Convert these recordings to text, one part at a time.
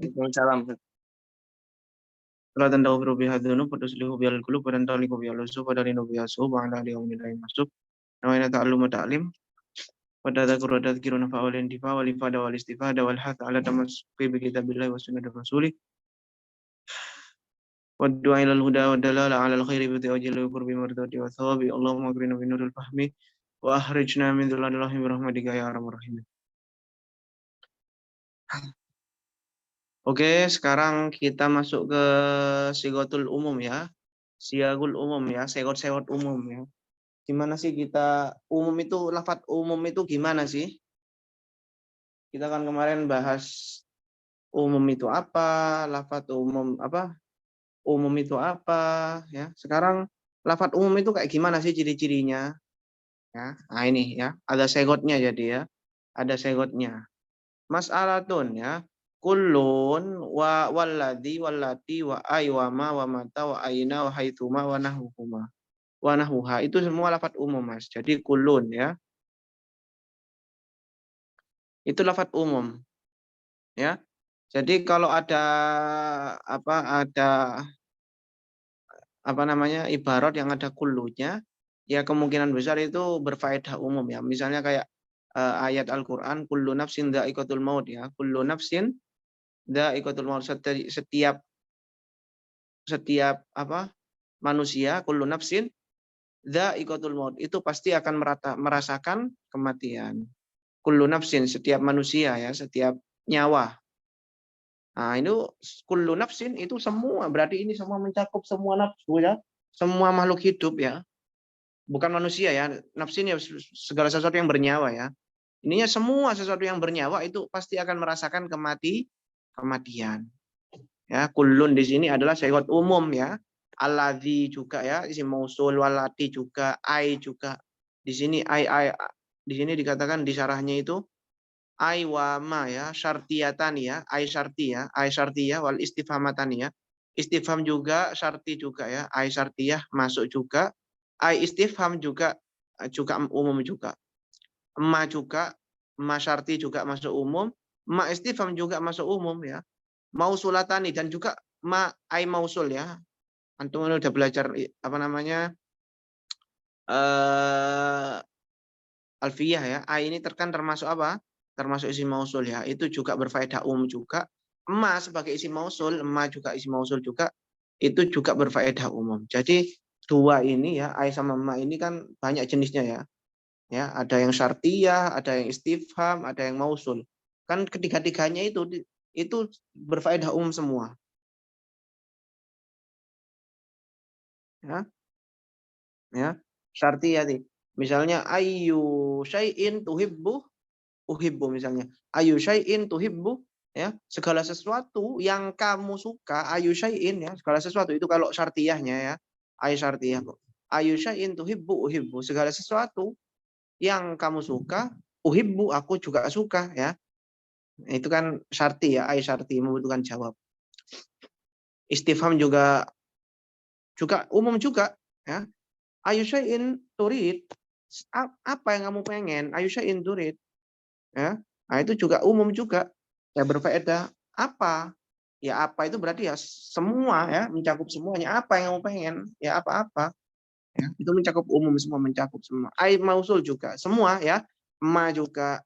Waalaikumsalam. Salatan taghfiru biha dzunub wa tuslihu bihal qulub wa tantaliqu bihal usub wa tarinu biha sub wa ala alihi wa sahbihi masuk. Nawaina ta'allum wa ta'lim wa tadhakkur wa tadhkiru nafa wal intifa wal ifada wal istifada wal hath ala tamassuki bi kitabillahi wa sunnati rasulih wa du'a ila al huda wa dalala ala al khairi bi tawajjil qurbi mardati wa thawabi. Allahumma akrimna bi nuril fahmi wa akhrijna min dhulalil wahmi bi rahmatika ya arhamar rahimin. Oke, sekarang kita masuk ke sigotul umum ya. Siagul umum ya, segot-segot umum ya. Gimana sih kita umum itu, lafadz umum itu gimana sih? Kita kan kemarin bahas umum itu apa, lafadz umum apa, umum itu apa ya. Sekarang lafadz umum itu kayak gimana sih ciri-cirinya? Ya. Nah ini ya, ada segotnya jadi ya. Ada segotnya. Mas'alatun ya. Kullun wa walladhi wallati wa ay wa ma wa mata wa aina wa haitsuma wa nahuhuma. Wa nahuha itu semua lafadz umum Mas. Jadi kullun ya. Itu lafadz umum. Ya. Jadi kalau ada ibarat yang ada kullunya, ya kemungkinan besar itu berfaedah umum ya. Misalnya kayak ayat Al-Qur'an kullu nafsin dha'iqatul maut ya. Kullu nafsin dha'iqatul maut, setiap manusia, kullu nafsin dha'iqatul maut, itu pasti akan merasakan kematian. Kullu nafsin, setiap manusia ya, setiap nyawa. Nah, itu kullu nafsin itu semua, berarti ini semua mencakup semua nafsu ya, semua makhluk hidup ya. Bukan manusia ya, nafsin ya segala sesuatu yang bernyawa ya. Ininya semua sesuatu yang bernyawa itu pasti akan merasakan kematian. Ya, kullun di sini adalah segot umum ya. Alladzi juga ya, isim mausul, walati juga, ai juga. Di sini di sini dikatakan di syarahnya itu ai wa ma ya, syartiyatan ya, ai syartiyah, ai syartiyah wal istifhamatani ya. Istifham juga, syarti juga ya, ai syartiyah masuk juga, ai istifham juga umum juga. Ma juga, ma syarti juga masuk umum, ma istifham juga masuk umum ya. Mausulatani dan juga ma ai mausul ya. Antum udah belajar alfiyah ya. Ai ini termasuk apa? Termasuk isim mausul ya. Itu juga berfaedah umum juga. Ma sebagai isim mausul, ma juga isim mausul juga, itu juga berfaedah umum. Jadi dua ini ya, ai sama ma ini kan banyak jenisnya ya. Ya, ada yang syartiyah, ada yang istifham, ada yang mausul. Kan ketiga-tiganya itu berfaedah umum semua. Ya. Ya. Syartiyah nih. Misalnya ayu syai'in tuhibbu uhibbu misalnya. Ayu syai'in tuhibbu ya, segala sesuatu yang kamu suka, ayu syai'in ya, segala sesuatu itu kalau syartiyahnya ya. Ayu syartiyah kok. Ayu syai'in tuhibbu uhibbu, segala sesuatu yang kamu suka, uhibbu aku juga suka ya. Itu kan syarti ya, ai syarti membutuhkan jawab. Istifham juga umum juga ya. Ayu syai'in turid, apa yang kamu pengen? Ayu syai'in turid. Ya. Nah, itu juga umum juga. Ya berfaedah apa? Ya apa itu berarti ya semua ya, mencakup semuanya. Apa yang kamu pengen? Ya apa-apa. Ya, itu mencakup umum semua, mencakup semua. Ai mausul juga, semua ya. Ma juga.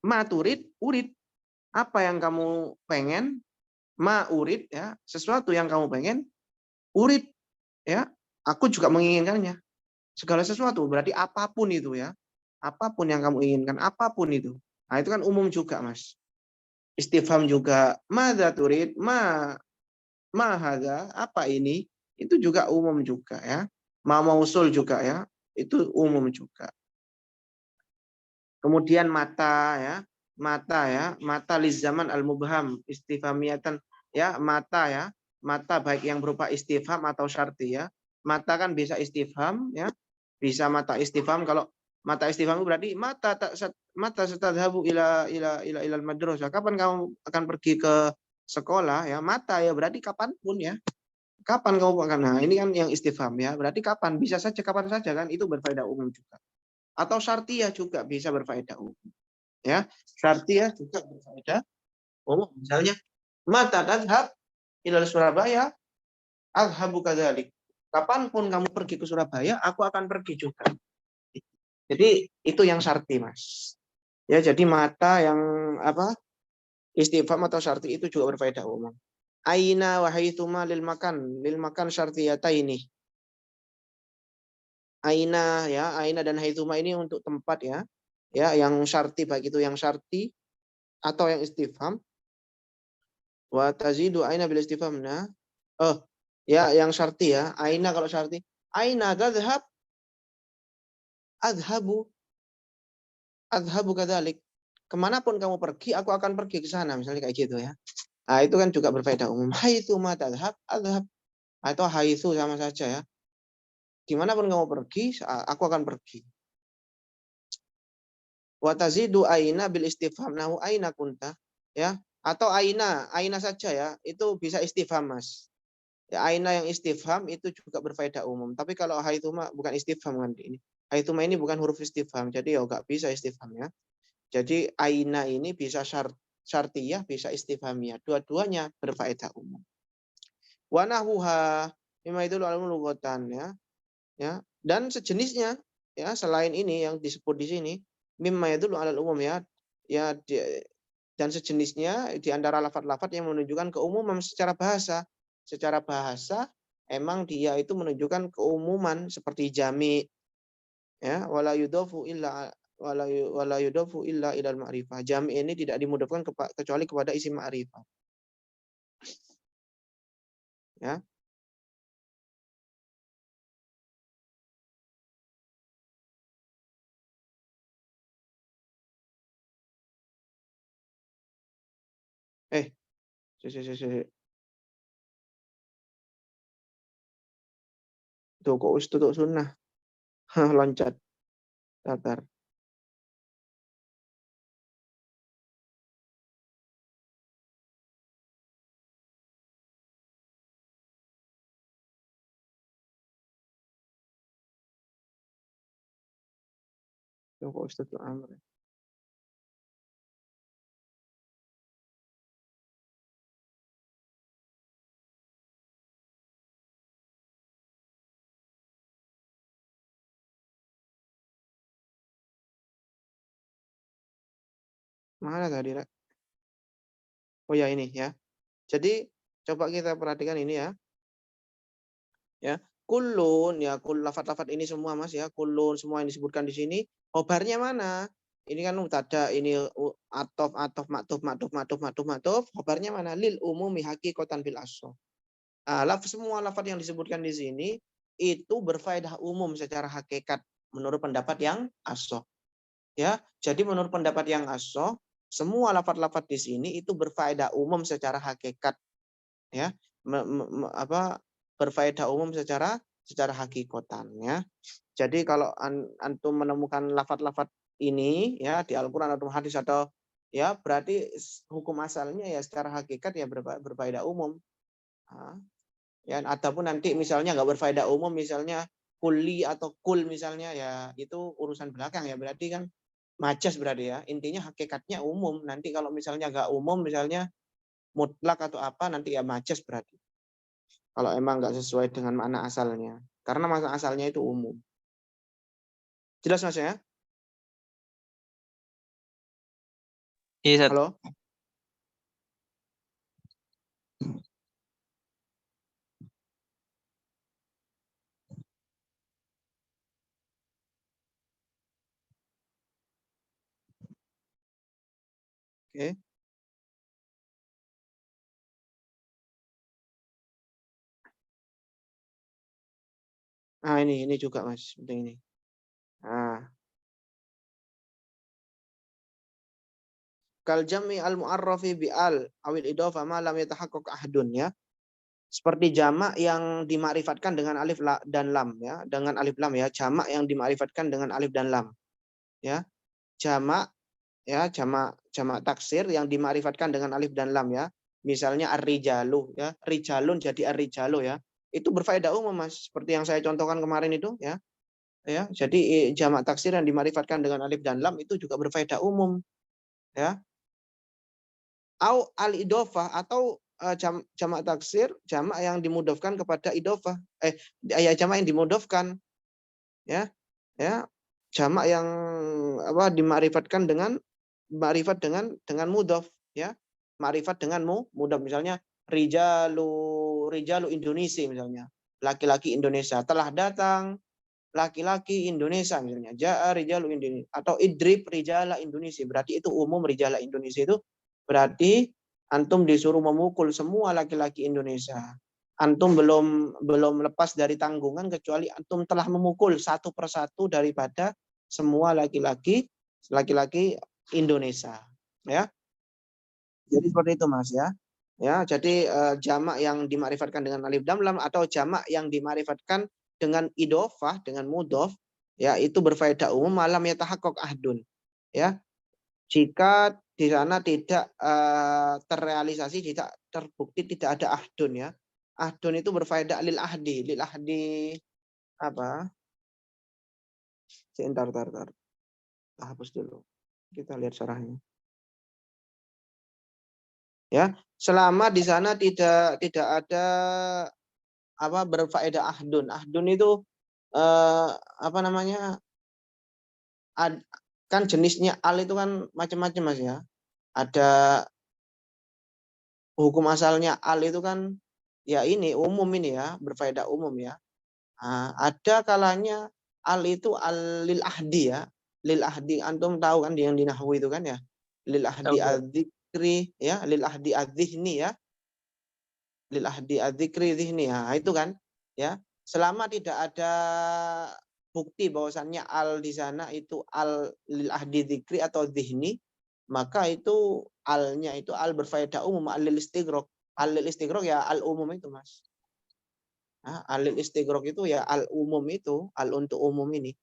Ma turid, urid. Apa yang kamu pengen? Ma urid ya, sesuatu yang kamu pengen, urid ya. Aku juga menginginkannya. Segala sesuatu berarti apapun itu ya. Apapun yang kamu inginkan, apapun itu. Nah, itu kan umum juga, Mas. Istifham juga, madza turid? Ma hadza? Apa ini? Itu juga umum juga ya. Ma mausul juga ya. Itu umum juga. Kemudian mata ya. Mata ya, mata liz zaman al-mubham, istifhamiyatan ya, mata ya. Mata baik yang berupa istifham atau syarti ya. Mata kan bisa istifham ya. Bisa mata istifham. Kalau mata istifham itu berarti mata satadhabu ila madrasah. Kapan kamu akan pergi ke sekolah ya? Mata ya berarti kapanpun ya. Kapan kamu akan? Nah, ini kan yang istifham ya. Berarti kapan? Bisa saja kapan saja kan, itu berfaedah umum juga. Atau syartiyah juga bisa berfaedah umum. Ya, syartiyah juga berfaedah umum. Misalnya Mata tadhab ilal Surabaya, adhabu kadzalik. Kapanpun kamu pergi ke Surabaya, aku akan pergi juga. Jadi itu yang syarti, Mas. Ya, jadi mata yang apa? Istifham atau syarti itu juga berfaedah umum. Aina wa haitsuma lil makan syartiyataini. Aina ya, aina dan haitsuma ini untuk tempat ya. Ya, yang syarti baik itu yang syarti atau yang istifham. Wa tazidu aina bil istifham. Nah, oh, ya yang syarti ya. Aina kalau syarti. Aina tadhhab adhabu adhabu kadzalik. Kemanapun kamu pergi, aku akan pergi ke sana. Misalnya kayak gitu ya. Nah, itu kan juga berfaedah umum. Haitsuma tadhhab adhab. Atau haitsu sama saja ya. Dimanapun kamu pergi, aku akan pergi. Wa tazidu aina bil istifham. Nahu aina kunta. Ya. Atau aina saja ya. Itu bisa istifham, Mas. Ya, aina yang istifham itu juga berfaedah umum. Tapi kalau haitsuma bukan istifham kan ini. Haitsuma ini bukan huruf istifham. Jadi ya nggak bisa istifham ya. Jadi aina ini bisa syartiyah, bisa istifhamiyah. Dua-duanya berfaedah umum. Wa nahwuha mimma itu lughatan ya. Ya, dan sejenisnya ya selain ini yang disebut di sini mimma itu alal umum ya. Ya dan sejenisnya di antara lafaz-lafaz yang menunjukkan keumuman secara bahasa. Secara bahasa emang dia itu menunjukkan keumuman seperti jami ya wala yudafu illa wala yudafu illa ilal ma'rifah. Jami ini tidak dimudafkan kecuali kepada isim ma'rifah. Ya. Eh, si. Tuh kok tutup sunnah. Loncat datar. Tuh kok tutup amr. Mana tadi, Rek? Oh ya ini ya. Jadi coba kita perhatikan ini ya. Ya, kulun ya, lafat-lafat ini semua Mas ya, kulun semua yang disebutkan di sini, khobarnya mana? Ini kan mutada, ini atof, khobarnya mana? Lil umumi haqiqatan bil asro. Nah, semua lafat yang disebutkan di sini itu berfaedah umum secara hakikat menurut pendapat yang asro. Ya, jadi menurut pendapat yang asro, semua lafat-lafat di sini itu berfaedah umum secara hakikat ya berfaedah umum secara hakikotannya. Jadi kalau antum menemukan lafat-lafat ini ya di Al-Qur'an atau hadis atau ya berarti hukum asalnya ya secara hakikat ya berfaedah umum. Nah, ya ataupun nanti misalnya nggak berfaedah umum misalnya kuli atau kul misalnya ya itu urusan belakang ya berarti kan majas berarti ya. Intinya hakikatnya umum. Nanti kalau misalnya nggak umum misalnya mutlak atau apa nanti ya majas berarti. Kalau emang nggak sesuai dengan makna asalnya. Karena makna asalnya itu umum. Jelas Mas ya? Iya, Sat. Halo? Oke. Nah ini juga Mas, penting ini. Nah, kal jami al mu'arrafi bi al awil idofa ma lam yatahaqqaq ahdun ya. Seperti jamak yang dimakrifatkan dengan alif dan lam ya, dengan alif lam ya, jamak yang dimakrifatkan dengan alif dan lam ya. Jamak ya, jamak taksir yang dimakrifatkan dengan alif dan lam ya. Misalnya ar-rijalu ya, rijalun jadi ar-rijalu ya. Itu berfaedah umum Mas, seperti yang saya contohkan kemarin itu ya. Ya, jadi jamak taksir yang dimakrifatkan dengan alif dan lam itu juga berfaedah umum ya. Au al-idhofah atau jamak taksir, jamak yang dimudofkan kepada idhofah. Ya jamak yang dimudofkan, ya. Ya. Jamak yang apa dima'rifatkan dengan ma'rifat dengan mudhof, ya. Ma'rifat dengan mudhof, misalnya rijalu Indonesia misalnya. Laki-laki Indonesia telah datang laki-laki Indonesia misalnya. Ja'a rijalu Indonesia atau idrib rijala Indonesia. Berarti itu umum rijala Indonesia itu berarti antum disuruh memukul semua laki-laki Indonesia. Antum belum lepas dari tanggungan kecuali antum telah memukul satu persatu daripada semua laki-laki Indonesia, ya. Jadi seperti itu Mas, ya. Ya, jadi jamak yang dima'rifatkan dengan alif lam lam atau jamak yang dima'rifatkan dengan idhofah, dengan mudhof, ya itu berfaedah umum malam yatahaqqaq ahdun. Ya. Jika di sana tidak terrealisasi, tidak terbukti tidak ada ahdun, ya. Ahdun itu berfaedah lil ahdi apa? Sebentar. Hapus dulu. Kita lihat syarahnya. Ya, selama di sana tidak ada apa berfaedah ahdun. Ahdun itu apa namanya? Kan jenisnya al itu kan macam-macam Mas, ya. Ada hukum asalnya al itu kan ya ini umum ini ya, berfaedah umum ya. Nah, ada kalanya al itu al lil ahdi ya. Lil ahdi antum tahu kan yang di nahwu itu kan ya. Lil ahdi Tahu. adzikri ya, lil ahdi adzihni ya. Lil ahdi adzikri dzihni ya. Itu kan ya. Selama tidak ada bukti bahwasannya al di sana itu al lil ahdi dzikri atau dzihni, maka itu alnya itu al berfaedah umum, al lil istighraq. Al lil istighraq ya al umum itu Mas. Nah, al lil istighraq itu ya al umum itu, al untuk umum ini.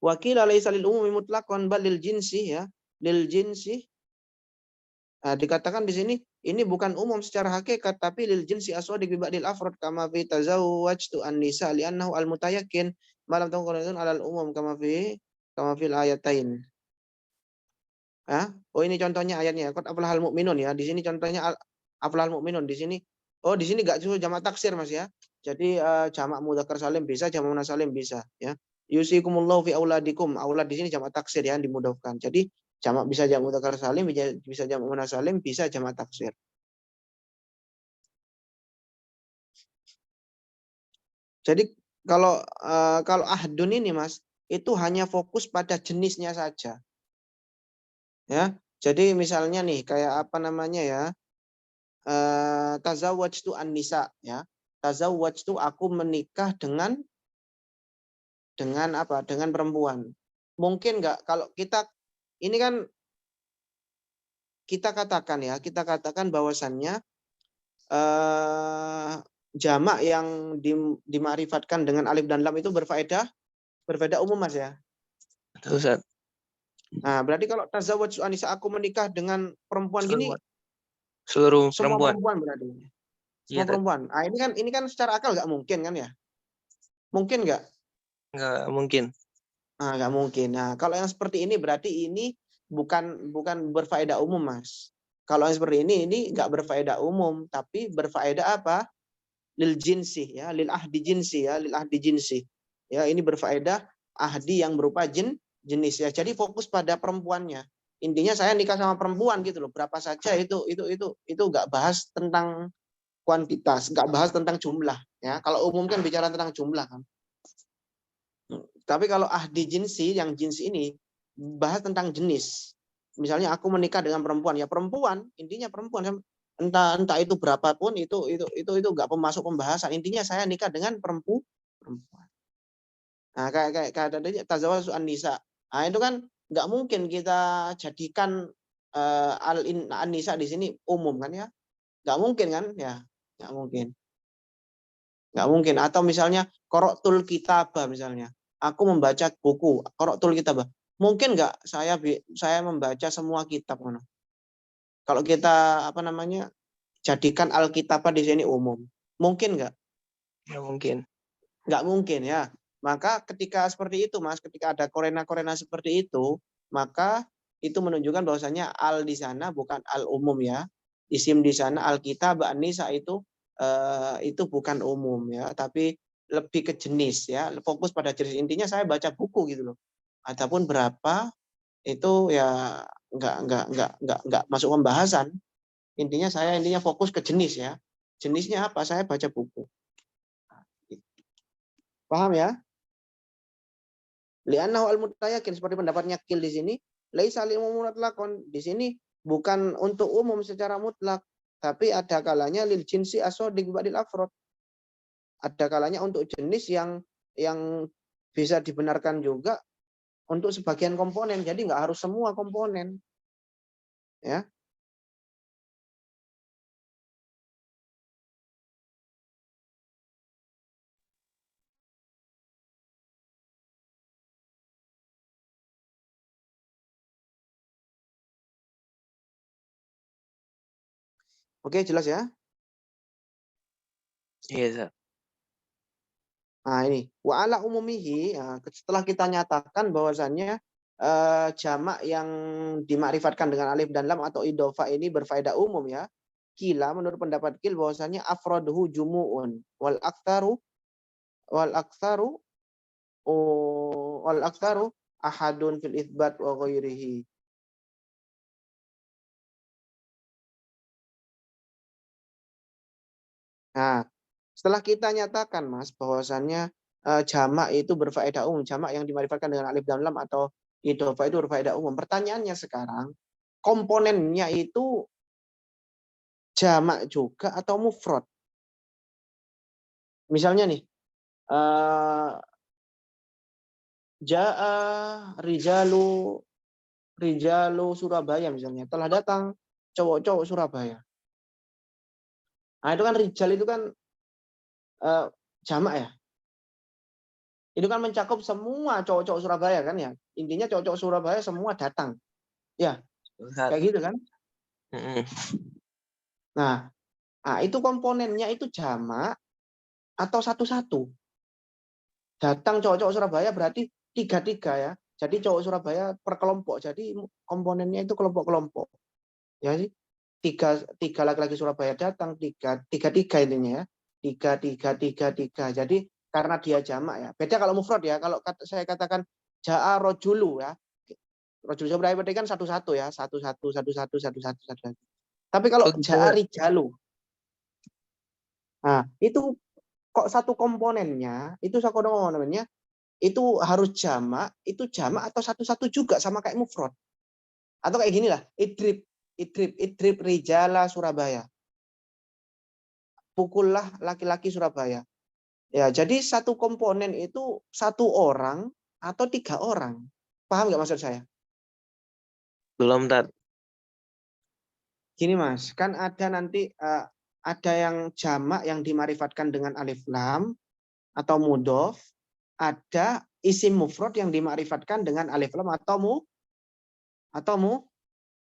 Wakil laisa lil umumi mutlaqan bal lil jinsi ya, lil jinsi. Nah, dikatakan di sini ini bukan umum secara hakikat tapi lil jinsi aswadi bi ba'dil afrad kama fi tazawwajtu an-nisa li'annahu al-mutayakkin malam taqulun alal umum kama fil ayatain. Ya. Oh ini contohnya ayatnya. Qad aflahal mu'minun ya. Di sini contohnya aflahal mu'minun di sini. Oh di sini enggak cuma jamak taksir Mas ya. Jadi jamak mudzakkar salim bisa, jamak muannas salim bisa ya. Yusikumullahu fi auladikum. Aulad di sini jamak taksir ya dimudahkan. Jadi jamak bisa jamak mudzakkar salim, bisa jamak muannas salim, bisa jamak taksir. Jadi kalau ahdun ini Mas, itu hanya fokus pada jenisnya saja. Ya. Jadi misalnya nih kayak apa namanya ya? Tazawwajtu an-nisa ya. Tazawwajtu aku menikah dengan apa? Dengan perempuan. Mungkin enggak kalau kita ini kan kita katakan bahwasannya jamak yang dima'rifatkan dengan alif dan lam itu berfaedah umum Mas ya. Betul, Ustaz. Nah, berarti kalau tazawwajtu an-nisa aku menikah dengan perempuan gini Seluruh semua perempuan. perempuan berarti. Iya, Semua perempuan. Ah, ini kan secara akal nggak mungkin kan ya? Mungkin nggak? Nggak mungkin. Ah, nggak mungkin. Nah, kalau yang seperti ini berarti ini bukan berfaedah umum, Mas. Kalau yang seperti ini nggak berfaedah umum, tapi berfaedah apa? Lil jinsi ya, lil ahdi jinsi ya, lil ahdi jinsi. Ya, ini berfaedah ahdi yang berupa jenis ya. Jadi fokus pada perempuannya. Intinya saya nikah sama perempuan gitu loh. Berapa saja itu nggak bahas tentang kuantitas, nggak bahas tentang jumlah ya. Kalau umum kan bicara tentang jumlah kan. Tapi kalau ahdi jinsi, yang jinsi ini bahas tentang jenis. Misalnya aku menikah dengan perempuan, ya perempuan, intinya perempuan. Entah itu berapapun itu nggak masuk pembahasan. Intinya saya nikah dengan perempuan. Nah, kayak tadi tazawwaju an-nisa. Nah, itu kan nggak mungkin kita jadikan an-nisa di sini umum kan ya. Nggak mungkin kan ya. Nggak mungkin. Nggak mungkin. Atau misalnya qara'tul kitabah misalnya. Aku membaca buku, qara'tul kitabah. Mungkin nggak saya membaca semua kitab mana? Kalau kita apa namanya jadikan alkitabah di sini umum, mungkin nggak? Nggak mungkin. Nggak mungkin ya. Maka ketika seperti itu Mas, ketika ada korena seperti itu, maka itu menunjukkan bahwasanya al di sana bukan al umum ya. Isim di sana al-kitab, an-nisa itu bukan umum ya, tapi lebih ke jenis ya, fokus pada jenis. Intinya saya baca buku gitu loh. Adapun berapa itu ya nggak masuk pembahasan. Intinya fokus ke jenis ya. Jenisnya apa? Saya baca buku. Paham ya? Li'annahu al-mutayakin, seperti pendapatnya Kil di sini, laisa lil mutlaqon. Di sini bukan untuk umum secara mutlak, tapi ada kalanya lil jinsi asodiq ba'dil afrod. Ada kalanya untuk jenis yang bisa dibenarkan juga untuk sebagian komponen. Jadi nggak harus semua komponen. Ya. Oke, jelas ya? Iya, Ustaz. Nah, ini wa ala umumihi, setelah kita nyatakan bahwasannya jamak yang dimakrifatkan dengan alif dan lam atau idhofa ini berfaedah umum ya. Kila, menurut pendapat Kil, bahwasannya afroduhu jumu'un wal aktsaru wal aktsaru wal aktsaru ahadun fil itsbat wa ghairihi. Nah, setelah kita nyatakan Mas bahwasannya jamak itu berfaedah umum, jamak yang dimakrifatkan dengan alif dan lam atau idhofa itu berfaedah umum. Pertanyaannya sekarang, komponennya itu jamak juga atau mufrad? Misalnya nih, Ja'a rijalu Surabaya misalnya, telah datang cowok-cowok Surabaya. Nah, itu kan rijal itu kan jamak ya. Itu kan mencakup semua cowok-cowok Surabaya kan ya. Intinya cowok-cowok Surabaya semua datang. Ya, Ustaz. kayak gitu kan. Nah, itu komponennya itu jamak atau satu-satu. Datang cowok-cowok Surabaya berarti tiga-tiga ya. Jadi cowok Surabaya per kelompok. Jadi komponennya itu kelompok-kelompok. Ya sih. Tiga laki-laki Surabaya datang, tiga intinya ya. Tiga. Jadi karena dia jamak ya. Beda kalau mufrad ya. Kalau saya katakan ja'a rojulu ya. Rojulu Surabaya berarti kan satu-satu ya. Satu-satu. Tapi kalau Oh gitu, ja'a Ustaz. rijalu. Nah, itu kok satu komponennya, itu satu komponennya itu harus jamak, itu jamak atau satu-satu juga sama kayak mufrad. Atau kayak gini lah, idrib rijala Surabaya. Pukullah laki-laki Surabaya. Ya, jadi satu komponen itu satu orang atau tiga orang. Paham nggak maksud saya? Belum, Tat. Gini Mas, kan ada nanti ada yang jamak yang dimarifatkan dengan alif lam atau mudhof, ada isim mufrad yang dimarifatkan dengan alif lam atau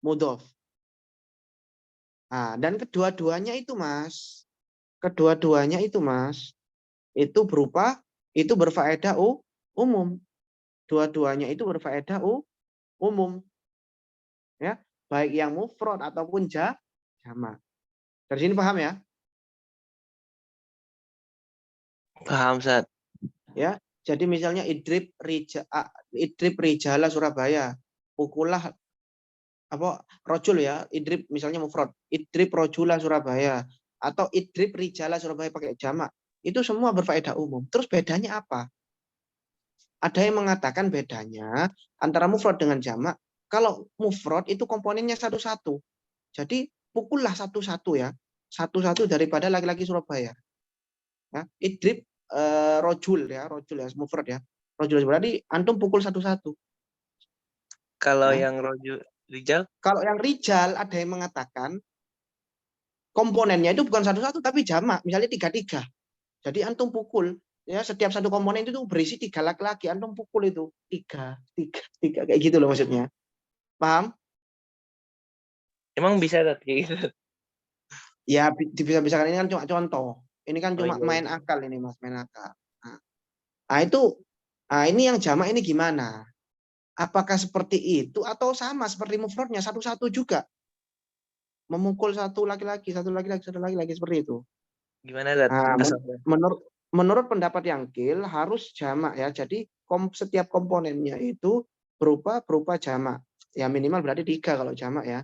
mudhof. Nah, dan kedua-duanya itu Mas, itu berfaedah umum. Dua-duanya itu berfaedah umum. Ya, baik yang mufrad ataupun jamak. Dari sini paham ya? Paham, Ustaz. Ya. Jadi misalnya idrib rijala Surabaya. Pukullah rojul ya, idrib misalnya mufrad. Idrib rojula Surabaya atau idrib rijala Surabaya pakai jamak. Itu semua berfaedah umum. Terus bedanya apa? Ada yang mengatakan bedanya antara mufrad dengan jamak. Kalau mufrad itu komponennya satu-satu. Jadi pukullah satu-satu ya. Satu-satu daripada laki-laki Surabaya. Ya, idrib rojul ya, mufrad ya. Rojul berarti antum pukul satu-satu. Kalau Ya. yang Rijal, Kalau yang rijal ada yang mengatakan komponennya itu bukan satu-satu tapi jamak, misalnya tiga-tiga. Jadi antum pukul ya, setiap satu komponen itu berisi tiga laki-laki, antum pukul itu tiga kayak gitu loh maksudnya. Paham? emang bisa, Tat, kayak gitu? Ya bisa-bisa ini kan cuma contoh. Ini kan Oh cuma iya. main akal ini Mas, main akal. Nah, itu ini yang jamak ini gimana? Apakah seperti itu atau sama seperti mufradnya satu-satu juga? Memukul satu laki-laki, satu laki-laki seperti itu. Gimana Zat? Nah, Asalnya. menurut pendapat yang kil harus jamak ya. Jadi setiap komponennya itu berupa jamak. Ya minimal berarti 3 kalau jamak ya.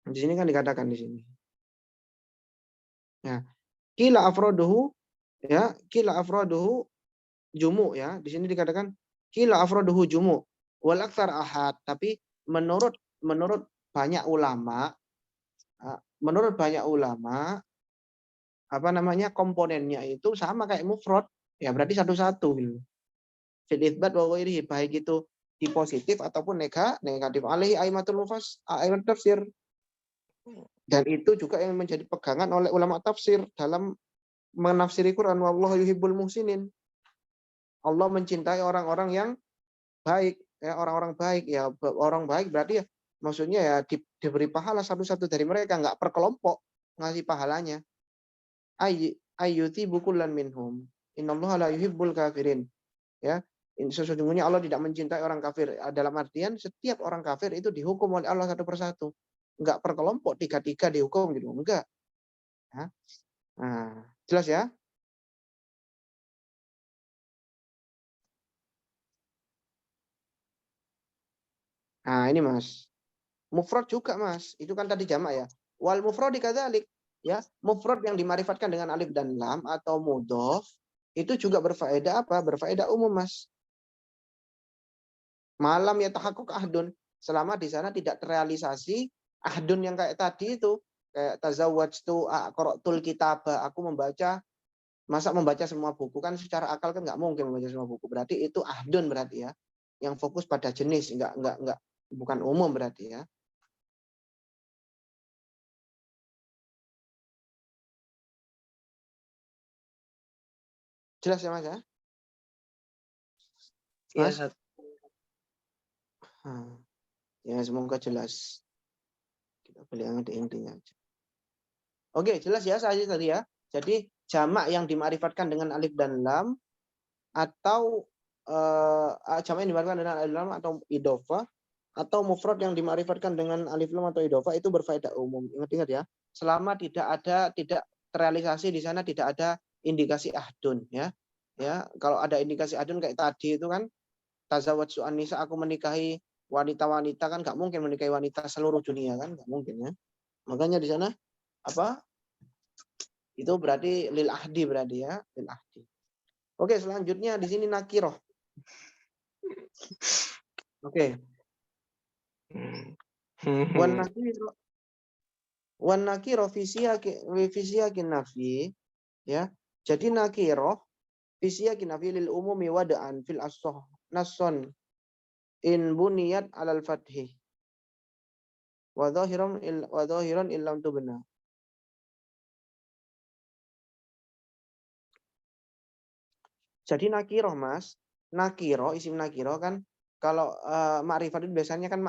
Di sini kan dikatakan di sini. Ya, kila afroduhu ya, kila afroduhu jumu ya. Di sini dikatakan kila afroduhu jumu wal aktsar ahad. Tapi menurut banyak ulama, menurut banyak ulama apa namanya komponennya itu sama kayak mufrad. Ya berarti satu-satu gitu. Fil itsbat wa ghairihi, baik itu di positif ataupun negatif. Alaihi aimatul aimat tafsir. Dan itu juga yang menjadi pegangan oleh ulama tafsir dalam menafsiri Quran. Wallahu yuhibbul muhsinin. Allah mencintai orang-orang yang baik, ya orang-orang baik ya, orang baik berarti ya maksudnya ya diberi pahala satu-satu dari mereka, nggak per kelompok ngasih pahalanya. Ayyuti bukulan minhum. Innallaha la yuhibbul kafirin. Ya, sesungguhnya Allah tidak mencintai orang kafir. Dalam artian setiap orang kafir itu dihukum oleh Allah satu persatu. Enggak per kelompok, tiga-tiga dihukum gitu. Enggak. Ya. Nah, jelas ya? Nah, ini Mas. Mufrad juga Mas. Itu kan tadi jamak ya. Wal mufrad kadzalik. Ya, mufrad yang dimarifatkan dengan alif dan lam atau mudhof itu juga berfaedah apa? Berfaedah umum Mas. Malam ya tahakkuk ahdun, selama di sana tidak terrealisasi ahdun yang kayak tadi itu, kayak tazawwajtu qara'tul kitabah, aku membaca, masa membaca semua buku kan secara akal kan nggak mungkin membaca semua buku, berarti itu ahdun berarti ya, yang fokus pada jenis, nggak bukan umum berarti ya. Jelas ya Mas ya? Iya Mas? Zat. Ya semoga jelas. Kita beli yang intinya aja. Oke, jelas ya saya tadi ya. Jadi jamak yang dimarifatkan dengan alif dan lam atau jamak yang dimarifatkan dengan alif lam atau idhofah atau mufrad yang dimarifatkan dengan alif lam atau idhofah itu berfaedah umum. Ingat-ingat ya. Selama tidak terrealisasi di sana tidak ada indikasi ahdun ya. Ya, kalau ada indikasi ahdun kayak tadi itu kan tazawwaj su'an-nisa, aku menikahi wanita-wanita, kan nggak mungkin menikahi wanita seluruh dunia kan, nggak mungkin ya. Makanya di sana apa? Itu berarti lil ahdi berarti ya, lil ahdi. Oke, selanjutnya di sini nakiroh. Oke. Wan nakiro fi siyakin nafi ya. Jadi nakiroh fi siyakin nafi lil umumi wada'an fil asoh nason in buniyat alal fathih wa dhahiran illam tubna. Jadi nakiroh Mas, nakiroh isim nakiroh kan kalau ma'rifat itu biasanya kan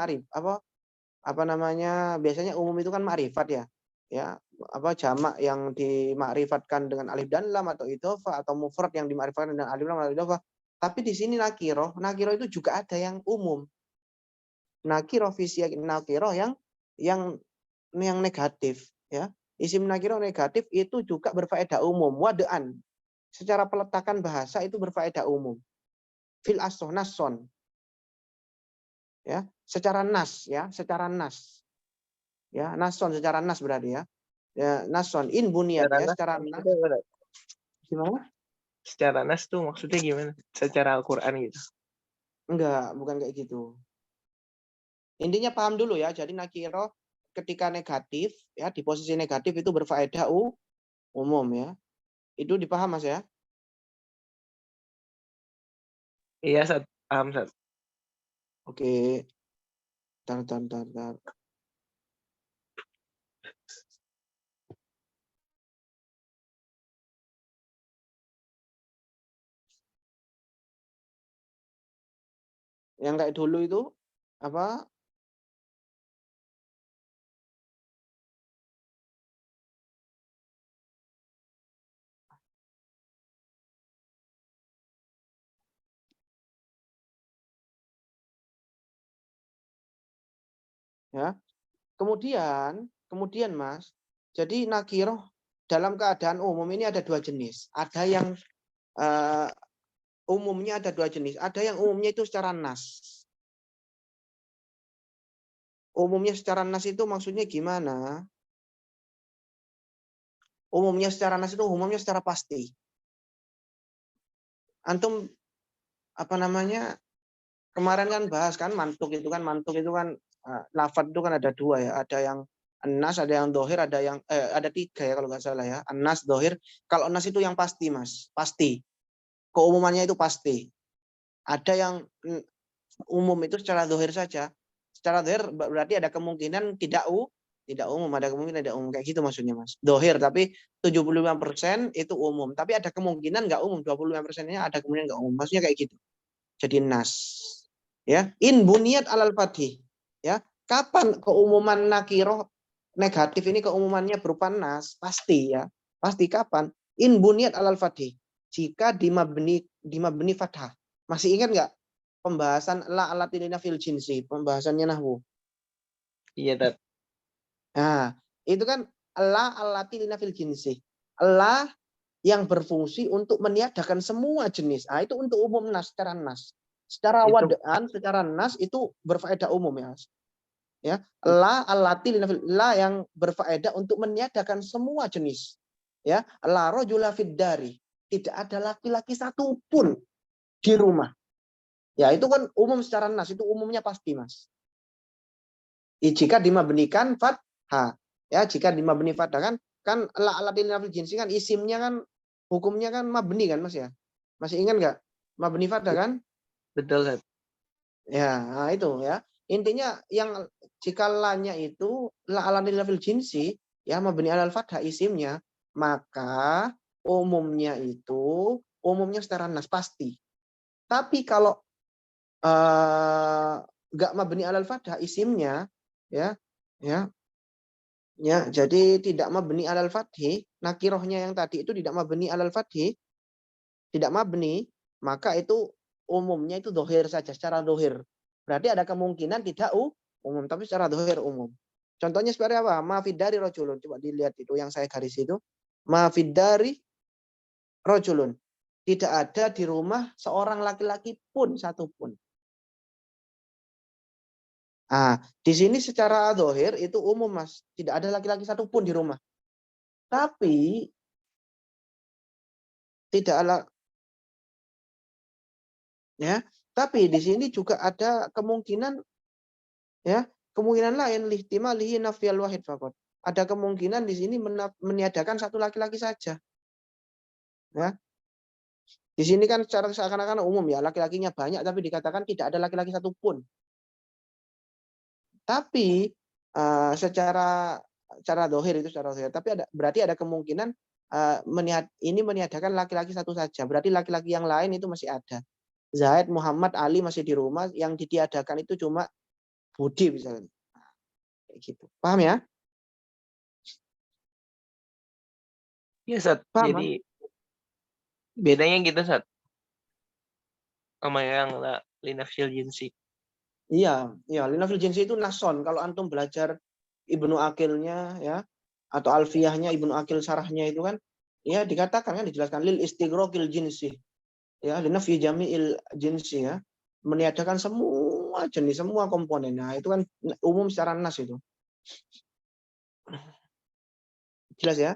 apa namanya, biasanya umum itu kan ma'rifat ya. Ya, apa jamak yang dimakrifatkan dengan alif dan lam atau idhofah atau mufrad yang dimakrifatkan dengan alif lam atau idhofah. Tapi di sini nakiroh itu juga ada yang umum. Nakiroh fisiyah nakiroh yang negatif ya. Isim nakiroh negatif itu juga berfaedah umum, wadaan. Secara peletakan bahasa itu berfaedah umum. Fil asoh nason ya, secara nas ya, secara nas. Ya, nason secara nas berarti ya. Ya, nason in buniyat Secara ya, nas secara nas. maksudnya gimana? Gimana? Secara nas tuh maksudnya gimana? Secara Al-Quran gitu. Enggak, bukan kayak gitu. Intinya paham dulu ya. Jadi nakiro ketika negatif ya, di posisi negatif itu berfaedah umum ya. Itu dipaham Mas ya? Iya Zat, paham Zat. Oke. Tar. Yang kayak dulu itu apa? Ya. Kemudian Mas, jadi nakiroh dalam keadaan umum ini ada dua jenis. Ada yang umumnya ada dua jenis. Ada yang umumnya itu secara nas. Umumnya secara nas itu maksudnya gimana? Umumnya secara nas itu umumnya secara pasti. Antum apa namanya? Kemarin kan bahas kan mantuk itu kan lafadz itu kan ada dua ya. Ada yang nas, ada yang dohir, ada tiga ya kalau nggak salah ya. Nas, dohir. Kalau nas itu yang pasti Mas, pasti. Keumumannya itu pasti. Ada yang umum itu secara dohir saja. Secara dohir berarti ada kemungkinan tidak umum, ada kemungkinan tidak umum kayak gitu maksudnya Mas. Dohir tapi 75% itu umum, tapi ada kemungkinan nggak umum, 25%-nya ada kemungkinan nggak umum. Maksudnya kayak gitu. Jadi nas. Ya, in buniyat alal fathih. Ya, kapan keumuman nakiroh negatif ini keumumannya berupa nas? Pasti ya. Pasti kapan? In buniyat alal fathih. Jika dimabni fathah. Masih ingat nggak pembahasan la alatilina fil jinsi, pembahasannya nahwu? Iya, Tat. Nah, itu kan la alatilina fil jinsi. La yang berfungsi untuk meniadakan semua jenis. Ah, itu untuk umum nas, secara nas. Secara Itu wadaan, secara nas itu berfaedah umum ya. Ya, la allati la yang berfaedah untuk meniadakan semua jenis. Ya, la rajula fid dari. Tidak ada laki-laki satupun di rumah. Ya, itu kan umum secara nas, itu umumnya pasti, Mas. Jika dimabnikan fathah. Ya, jika dimabni fathah kan la allati fil jinsi kan isimnya kan hukumnya kan mabni kan, Mas ya? Masih ingat nggak? Mabni fathah kan? betul, Tat. Ya, nah itu ya. Intinya yang jika lanya itu la ala fil jinsi ya mabni alal fathah isimnya, maka umumnya secara nas pasti. Tapi kalau enggak mabni alal fathah isimnya ya ya ya jadi tidak mabni alal fathi, nakirohnya yang tadi itu tidak mabni alal fathi, tidak mabni, maka itu umumnya itu dohir saja, secara dohir. Berarti ada kemungkinan tidak umum, tapi secara dohir umum. Contohnya seperti apa? Mafid dari rojulun. Coba dilihat itu yang saya garis itu. Mafid dari rojulun. Tidak ada di rumah seorang laki-laki pun satupun. Ah, di sini secara dohir itu umum Mas. Tidak ada laki-laki satupun di rumah. Tapi tidak ada ya. Tapi di sini juga ada kemungkinan ya, kemungkinan lain lihtimalihi nafyal wahid faqat. Ada kemungkinan di sini meniadakan satu laki-laki saja. Ya. Di sini kan secara seakan-akan umum ya, laki-lakinya banyak tapi dikatakan tidak ada laki-laki satupun. Tapi secara dohir itu secara dohir. Tapi berarti ada kemungkinan ini meniadakan laki-laki satu saja. Berarti laki-laki yang lain itu masih ada. Zaid, Muhammad, Ali masih di rumah. Yang ditiadakan itu cuma Budi misalnya. Kayak gitu. Paham ya? Iya, Sat. Paham? Jadi bedanya gitu, Sat. Sama yang la linafsil jinsi. Iya, iya. Lina fil jinsi itu nason. Kalau antum belajar Ibnu Akilnya ya atau Alfiyahnya Ibnu Akil sarahnya itu kan ya dikatakan kan dijelaskan lil istighraqil jinsi. Ya, lina fi jami'il jinsi ya. Meniadakan semua jenis, semua komponen. Nah, itu kan umum secara nas itu. Jelas ya?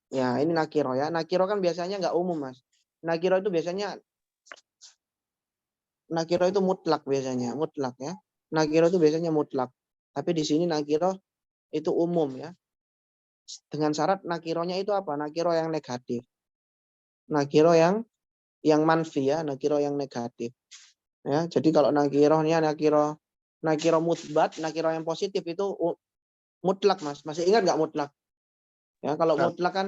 Ya, ini nakiro ya. Nakiro kan biasanya nggak umum, Mas. Nakiro itu biasanya nakiro itu mutlak biasanya, mutlak ya. Nakiro itu biasanya mutlak. Tapi di sini nakiro itu umum ya. Dengan syarat nakironya itu apa? Nakiro yang negatif. Nakiro yang manfi ya, nakiro yang negatif. Ya, jadi kalau nakirohnya nakiro mutbat, nakiro yang positif itu mutlak, Mas. Masih ingat nggak mutlak? Ya, kalau Nah, mutlak kan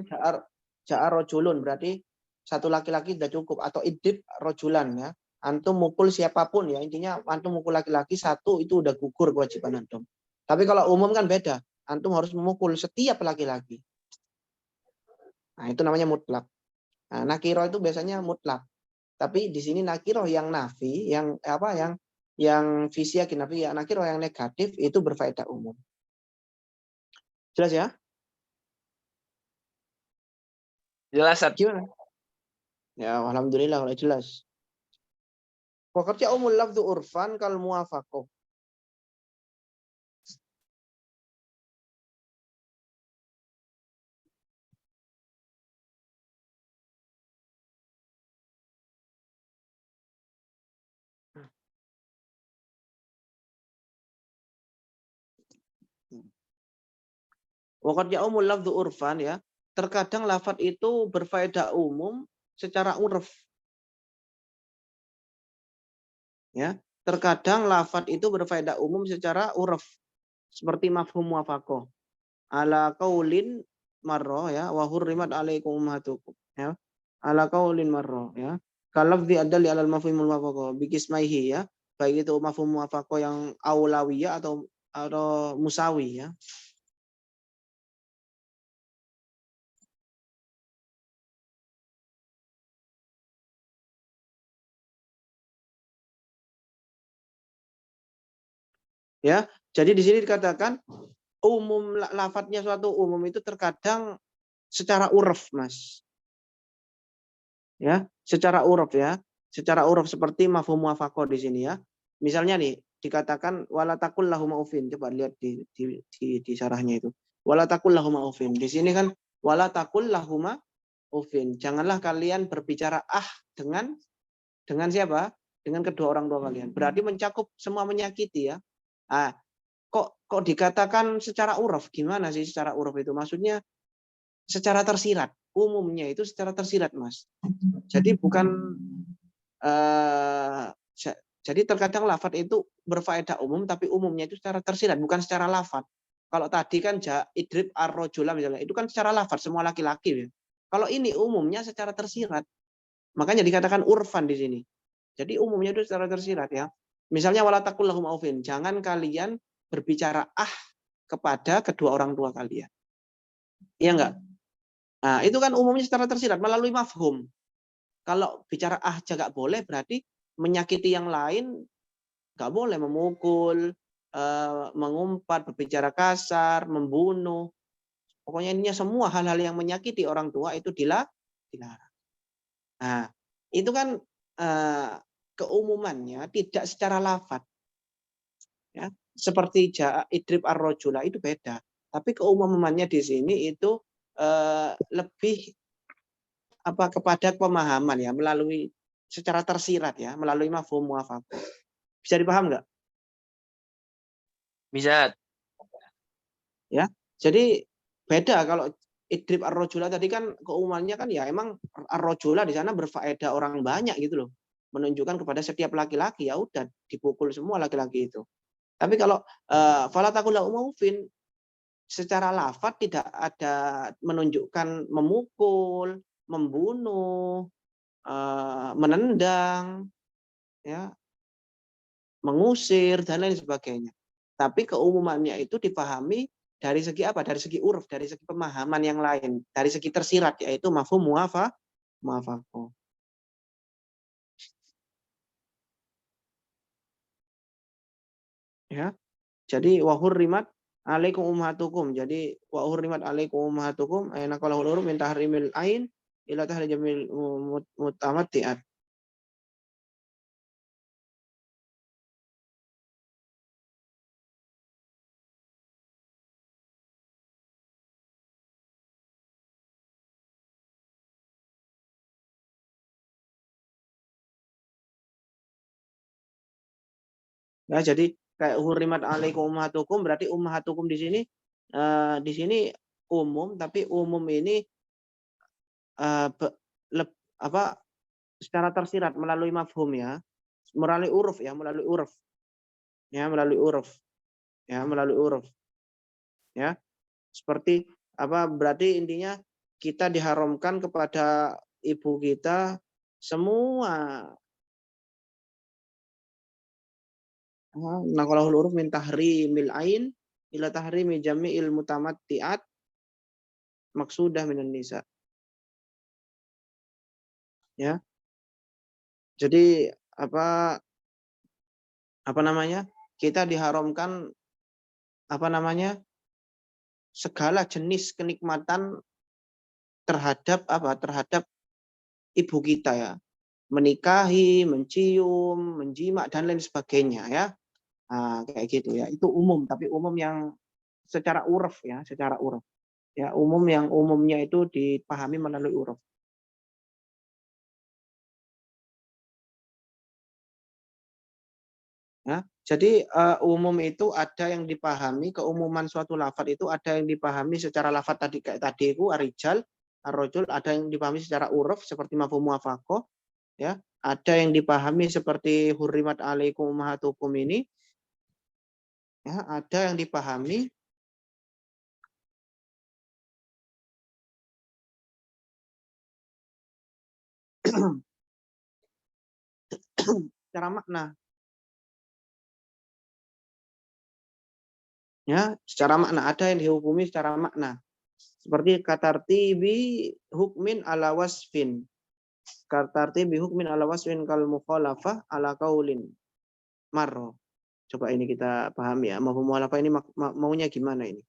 ja'ar rojulun berarti satu laki-laki sudah cukup atau idib rojulan ya. Antum mukul siapapun ya, intinya antum mukul laki-laki satu itu udah gugur kewajiban antum. Tapi kalau umum kan beda. Antum harus memukul setiap laki-laki. Nah, itu namanya mutlak. Nah, nakiro itu biasanya mutlak. Tapi di sini nakiro yang nafi, yang apa yang fisia kinafiyah nakir yang negatif itu berfaedah umum. Jelas ya? Jelas, Sat. Gimana? Ya, alhamdulillah kalau jelas. Wakarja umul lafdu urfan kal muwafaqah. Wakarja umul lafdu urfan ya. Terkadang lafadz itu berfaedah umum secara urf. Ya, terkadang lafadz itu berfaedah umum secara urf. Seperti mafhum muwafaqah. Ala qaulin marra ya wa hurrimat alaikum ummahatukum ya. Ala qaulin marra ya. Kalafzi adali alal mafhumul muwafaqah bikismaihi ya. Baik itu mafhum muwafaqah yang aulawiyah atau musawi ya. Ya, jadi di sini dikatakan umum lafadznya suatu umum itu terkadang secara uruf, Mas. Ya, secara uruf ya. Secara uruf seperti mafhum muwafaqah di sini ya. Misalnya nih dikatakan wala taqul lahum ufin. Coba lihat di syarahnya itu. Wala taqul lahum ufin. Di sini kan wala taqul lahum ufin. Janganlah kalian berbicara dengan siapa? Dengan kedua orang tua kalian. Berarti mencakup semua menyakiti ya. Ah, kok dikatakan secara uruf? Gimana sih secara uruf itu? Maksudnya secara tersirat. Umumnya itu secara tersirat, Mas. Jadi bukan jadi terkadang lafadz itu berfaedah umum, tapi umumnya itu secara tersirat, bukan secara lafadz. Kalau tadi kan idrib ar-rajula misalnya, itu kan secara lafadz semua laki-laki. Ya. Kalau ini umumnya secara tersirat, makanya dikatakan urfan di sini. Jadi umumnya itu secara tersirat ya. Misalnya wala taqul lahum aufin, jangan kalian berbicara kepada kedua orang tua kalian. Iya enggak? Nah, itu kan umumnya secara tersirat melalui mafhum. Kalau bicara aja nggak boleh, berarti menyakiti yang lain nggak boleh, memukul, mengumpat, berbicara kasar, membunuh. Pokoknya intinya semua hal-hal yang menyakiti orang tua itu dilarang. Nah, itu kan keumumannya tidak secara lafadz. Ya. Seperti idrib ar-rajula itu beda. Tapi keumumannya di sini itu lebih kepada pemahaman ya, melalui secara tersirat ya, melalui mafhum muwafaqah. Bisa dipaham nggak? Bisa. Ya, jadi beda kalau idrib ar-rajula tadi kan keumumannya kan ya emang ar-rajula di sana berfaedah orang banyak gitu loh, menunjukkan kepada setiap laki-laki ya udah dipukul semua laki-laki itu. Tapi kalau fala taqul lahum ufin secara lafadz tidak ada menunjukkan memukul, membunuh, menendang, ya, mengusir dan lain sebagainya. Tapi keumumannya itu dipahami dari segi apa? Dari segi uruf, dari segi pemahaman yang lain, dari segi tersirat yaitu mafhum muwafaqah. Ya. Jadi wa hurrimat alaikum ummahatukum. Jadi wa hurrimat alaikum ummahatukum ayna qala hulur min tahrimil ain ila tahrijamil mutamatti'at. Ya, jadi kayak hurrimat alaikum ummahatukum berarti ummahatukum di sini umum, tapi umum ini uh, apa secara tersirat melalui mafhum ya, melalui uruf ya, melalui uruf ya, melalui uruf ya, melalui uruf ya. Seperti apa berarti intinya kita diharamkan kepada ibu kita semua naqalahul uruf min tahrimil ain ila tahrimi jami'il mutamatti'at maksudah minan nisa. Ya. Jadi apa apa namanya? Kita diharamkan apa namanya? Segala jenis kenikmatan terhadap apa? Terhadap ibu kita ya. Menikahi, mencium, menjimak dan lain sebagainya ya. Nah, kayak gitu ya. Itu umum, tapi umum yang secara uruf ya, secara uruf. Ya, umum yang umumnya itu dipahami melalui uruf. Ya, jadi umum itu ada yang dipahami, keumuman suatu lafadz itu ada yang dipahami secara lafadz tadi kayak tadi itu arijal, arrojul, ada yang dipahami secara uruf seperti mafhum muwafaqah, ya. Ada yang dipahami seperti hurrimat alaikum ummahatukum ini, ya, ada yang dipahami secara makna, ya, secara makna ada yang dihukumi secara makna. Seperti katartibi hukmin ala wasfin. Katartibi hukmin ala wasfin kal mukhalafah ala qaulin marro. Coba ini kita pahami ya. Mafhum mukhalafah ini maunya gimana ini?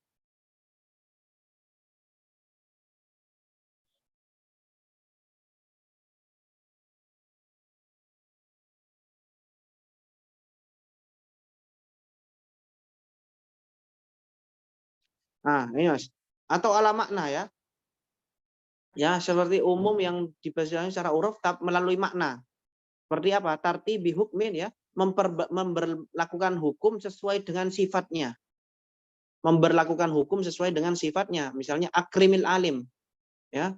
Nah, ini Mas. Atau ala makna ya. Ya, seperti umum yang dibahas secara uruf melalui makna. Seperti apa? Tartibi hukmin ya, memberlakukan hukum sesuai dengan sifatnya. Memberlakukan hukum sesuai dengan sifatnya. Misalnya akrimil alim, ya.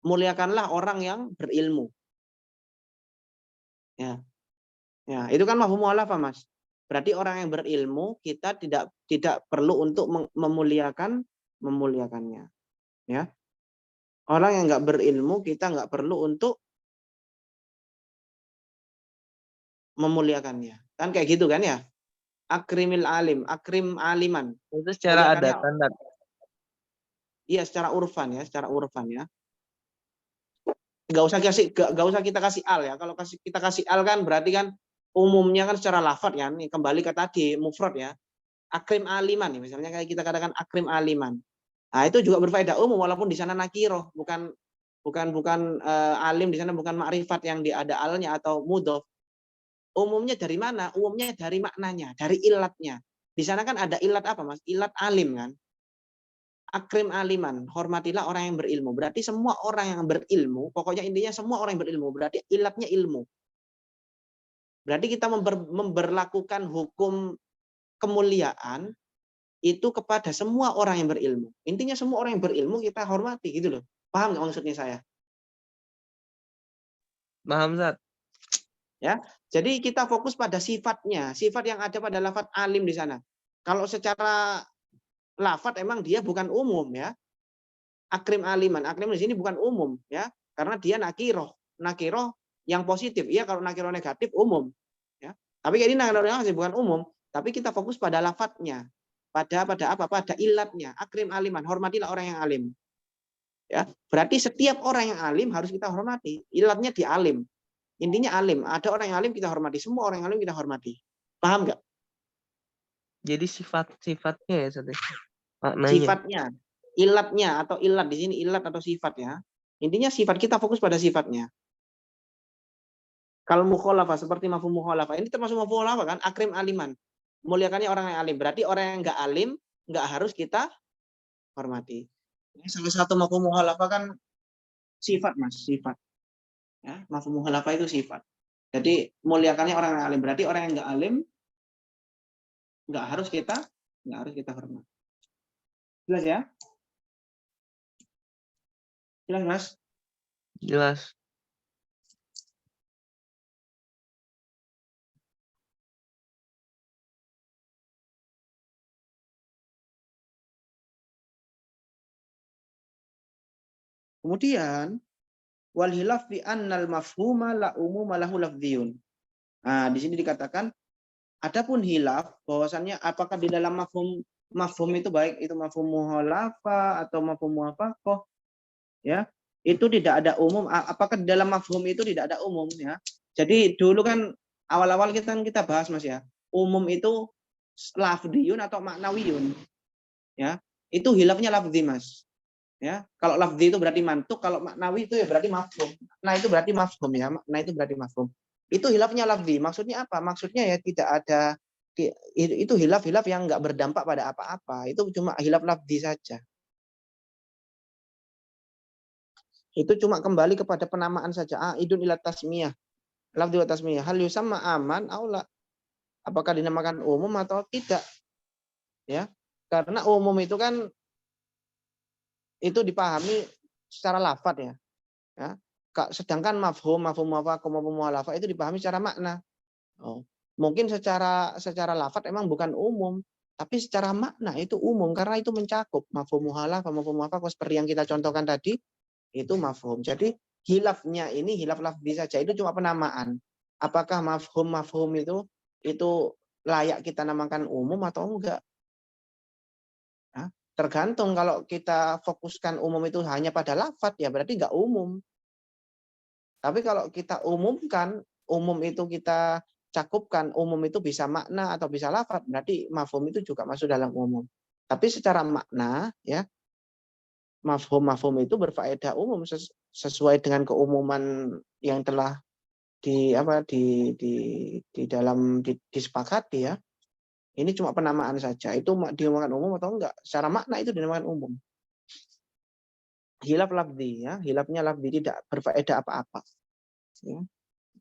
Muliakanlah orang yang berilmu. Ya. Ya, itu kan mafhum mukhalafah, Mas. Berarti orang yang berilmu kita tidak perlu untuk memuliakannya, ya. Orang yang nggak berilmu kita nggak perlu untuk memuliakannya. Kan kayak gitu kan ya? Akrimil alim, akrim aliman. Itu secara Muliakannya adat. iya secara urfan ya, secara urfan ya. Nggak usah kita kasih al ya. Kalau kita kasih al kan berarti kan umumnya kan secara lafadz ya. Nih kembali ke tadi mufrad ya. Akrim aliman nih misalnya kayak kita katakan akrim aliman. Nah, itu juga berfaedah umum walaupun di sana nakiroh, bukan alim di sana bukan makrifat yang ada alnya atau mudhof. Umumnya dari mana? Umumnya dari maknanya, dari ilatnya. Di sana kan ada ilat apa, Mas? Ilat alim kan? Akrim aliman, hormatilah orang yang berilmu. Berarti semua orang yang berilmu, pokoknya intinya semua orang yang berilmu, berarti ilatnya ilmu. Berarti kita memberlakukan hukum kemuliaan itu kepada semua orang yang berilmu. Intinya semua orang yang berilmu kita hormati gitu loh. Paham nggak maksudnya saya? Paham, Zat? Ya. Jadi kita fokus pada sifatnya, sifat yang ada pada lafadz alim di sana. Kalau secara lafadz emang dia bukan umum ya. Akrim aliman, akrim di sini bukan umum ya, karena dia nakiroh. Nakiroh yang positif. Iya kalau nakiroh negatif umum ya. Tapi ini nakiroh negatif bukan umum, tapi kita fokus pada lafadznya. Pada apa? Pada ilatnya. Akrim aliman, hormatilah orang yang alim. Ya, berarti setiap orang yang alim harus kita hormati. Ilatnya di alim. Intinya alim. Ada orang yang alim kita hormati. Semua orang yang alim kita hormati. Paham nggak? Jadi sifat-sifatnya ya, Zat. Maknanya. Sifatnya, ilatnya atau ilat di sini ilat atau sifat ya. Intinya sifat kita fokus pada sifatnya. Kalau mukhalafah seperti mafhum mukhalafah ini termasuk mafhum mukhalafah kan? Akrim aliman. Muliakannya orang yang alim. Berarti orang yang nggak alim nggak harus kita hormati. Ini salah satu mafhum mukhalafah kan sifat Mas, sifat. Ya, mafhum mukhalafah itu sifat. Jadi muliakannya orang yang alim. Berarti orang yang nggak alim nggak harus kita hormati. Jelas ya? Jelas Mas? Jelas. Kemudian wal hilaf fi annal mafhuma la umuma lahu lafdhiyun. Nah, di sini dikatakan adapun hilaf bahwasannya apakah di dalam mafhum itu baik itu mafhum muhalafa atau mafhum muwafaqah ya, itu tidak ada umum. Apakah di dalam mafhum itu tidak ada umum ya. Jadi dulu kan Awal-awal kita bahas Mas ya. Umum itu lafdhiyun atau maknawiyun. Ya. Itu hilafnya lafdhi Mas. Ya. Kalau lafdhi itu berarti mantuk, kalau maknawi itu ya berarti mafhum. Nah, itu berarti mafhum ya. Nah, itu berarti mafhum. Itu hilafnya lafdhi. Maksudnya apa? Maksudnya ya tidak ada itu hilaf-hilaf yang enggak berdampak pada apa-apa. Itu cuma hilaf lafdhi saja. Itu cuma kembali kepada penamaan saja. Idun ila tasmiyah. Lafdhi wa tasmiyah. Hal yusamma aman aula. Apakah dinamakan umum atau tidak? Ya. Karena umum itu kan itu dipahami secara lafadz ya. Ya. Sedangkan mafhum muhalafah itu dipahami secara makna. Oh. Mungkin secara lafadz emang bukan umum, tapi secara makna itu umum karena itu mencakup mafhum muhalafah seperti yang kita contohkan tadi itu mafhum. Jadi hilafnya ini hilaf lafzi saja itu cuma penamaan. Apakah mafhum itu layak kita namakan umum atau enggak? Nah, tergantung kalau kita fokuskan umum itu hanya pada lafadz ya berarti enggak umum. Tapi kalau kita umumkan, umum itu kita cakupkan, umum itu bisa makna atau bisa lafadz, berarti mafhum itu juga masuk dalam umum. Tapi secara makna ya mafhum itu berfaedah umum sesuai dengan keumuman yang telah di dalam disepakati ya. Ini cuma penamaan saja. Itu dinamakan umum atau enggak? Secara makna itu dinamakan umum. Hilaf lafzi ya, hilafnya lafzi tidak berfaedah apa-apa. Ya.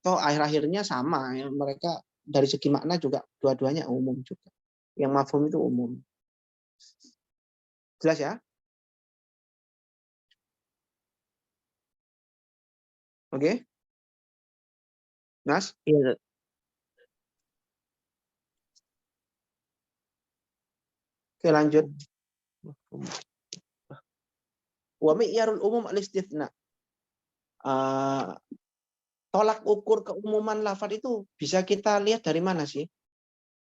Atau akhir-akhirnya sama ya. Mereka dari segi makna juga dua-duanya umum juga. Yang mafhum itu umum. Jelas ya? Oke? Mas? Iya. Oke, lanjut. Mafhum. Wa mi'yarul umum al-istitsna. Tolak ukur keumuman lafaz itu bisa kita lihat dari mana sih?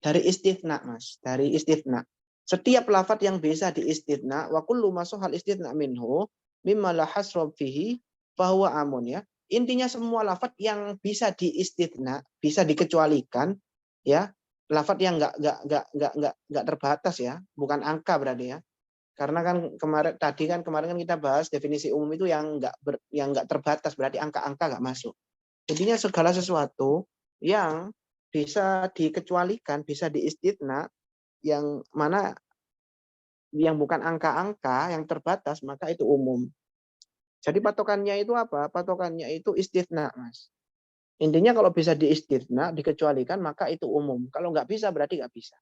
Dari istitsna, Mas. Dari istitsna. Setiap lafaz yang bisa diistitsna wa kullu ma sahal istitsna minhu mimma la hasra fihi fahuwa amun ya. Intinya semua lafaz yang bisa diistitsna, bisa dikecualikan ya. Lafaz yang enggak terbatas ya, bukan angka berarti ya. Karena kan kemarin kan kita bahas definisi umum itu yang enggak terbatas berarti angka-angka enggak masuk. Intinya segala sesuatu yang bisa dikecualikan, bisa diistitsna, yang mana yang bukan angka-angka, yang terbatas, maka itu umum. Jadi patokannya itu apa? Patokannya itu istitsna, Mas. Intinya kalau bisa diistitsna, dikecualikan, maka itu umum. Kalau nggak bisa, berarti nggak bisa.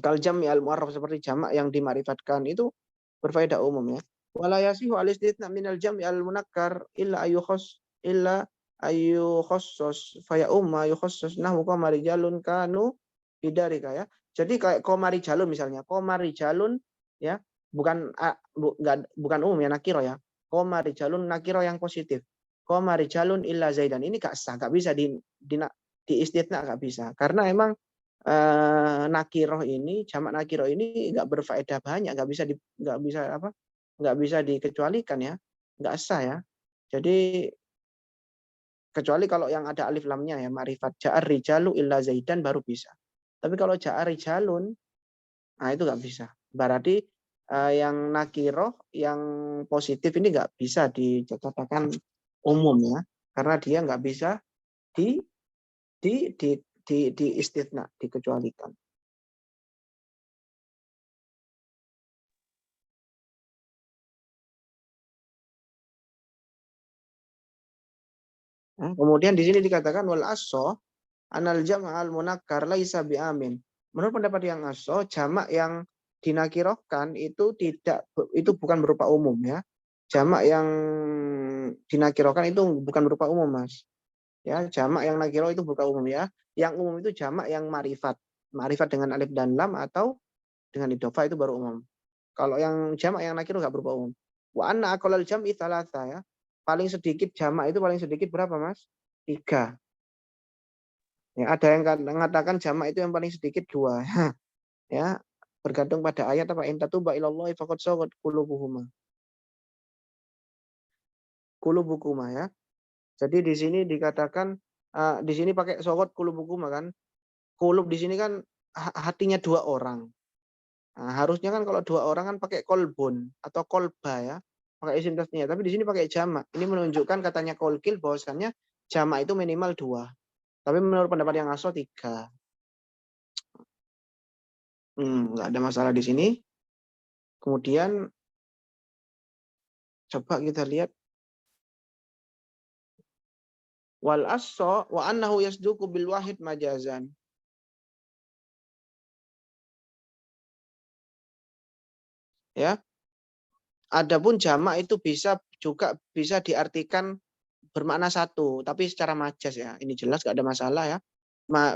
Kal jami al-mu'arraf seperti jamak yang dimarifatkan itu berfaedah umum ya. Wala yasihu al-istitsna minal jami al-munakkar illa ayu khossos faya umma yukhossos nahu qamari jalun kanu bidarika ya. Jadi kayak komari jalun misalnya, komari jalun ya, bukan umum ya nakiro ya. Komari jalun nakiro yang positif. Komari jalun illa zaidan. Ini gak sah, gak bisa di istitsna gak bisa. Karena emang nakiroh ini jamak nakiroh ini nggak berfaedah banyak, nggak bisa dikecualikan ya, nggak sah ya. Jadi kecuali kalau yang ada alif lamnya ya, ma'rifat ja'ar rijalu illa zaidan baru bisa. Tapi kalau ja'ar rijalun, nah itu nggak bisa. Berarti yang nakiroh yang positif ini nggak bisa dikatakan umum ya, karena dia nggak bisa di istitsna, dikecualikan. Kemudian di sini dikatakan wal asso anal jam'al munakkar laisa biamin. Menurut pendapat yang asso, jamak yang dinakirohkan itu bukan berupa umum ya. Jamak yang dinakirohkan itu bukan berupa umum, Mas. Ya, jamak yang nakiro itu bukan umum ya. Yang umum itu jamak yang marifat. Marifat dengan alif dan lam atau dengan idhofah itu baru umum. Kalau yang jamak yang nakiro enggak berupa umum. Wa anna aqallal jam'i tsalatsa ya. Paling sedikit jamak itu paling sedikit berapa, Mas? 3. Ya, ada yang mengatakan jamak itu yang paling sedikit 2. Ya, bergantung pada ayat apa in tatuba ilallahi faqad sawat qulubuhuma. Qulubukuma ya. Jadi di sini dikatakan di sini pakai sokot kulubukum kan. Kulub di sini kan hatinya dua orang. Nah, harusnya kan kalau dua orang kan pakai kolbun atau kolba ya, pakai isim tasnya. Tapi di sini pakai jamak. Ini menunjukkan katanya kolkil bahwasannya jamak itu minimal dua. Tapi menurut pendapat yang aso tiga. Nggak ada masalah di sini. Kemudian coba kita lihat wal asso wa annahu yasduqu bil wahid majazan. Ya. Adapun jamak itu juga bisa diartikan bermakna satu, tapi secara majas ya. Ini jelas gak ada masalah ya.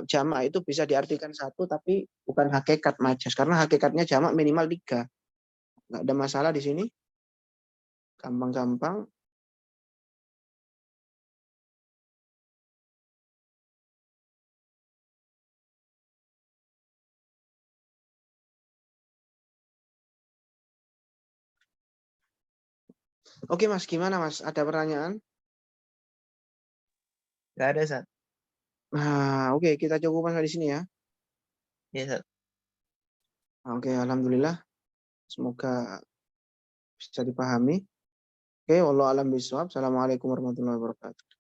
Jamak itu bisa diartikan satu, tapi bukan hakikat majas. Karena hakikatnya jamak minimal tiga. Gak ada masalah di sini. Gampang-gampang. Oke Mas, gimana Mas? Ada pertanyaan? Nggak ada, Sat. Nah, oke, kita cukup sampai di sini ya. Iya, Sat. Oke, alhamdulillah. Semoga bisa dipahami. Oke, wallahu alam bishawab. Assalamualaikum warahmatullahi wabarakatuh.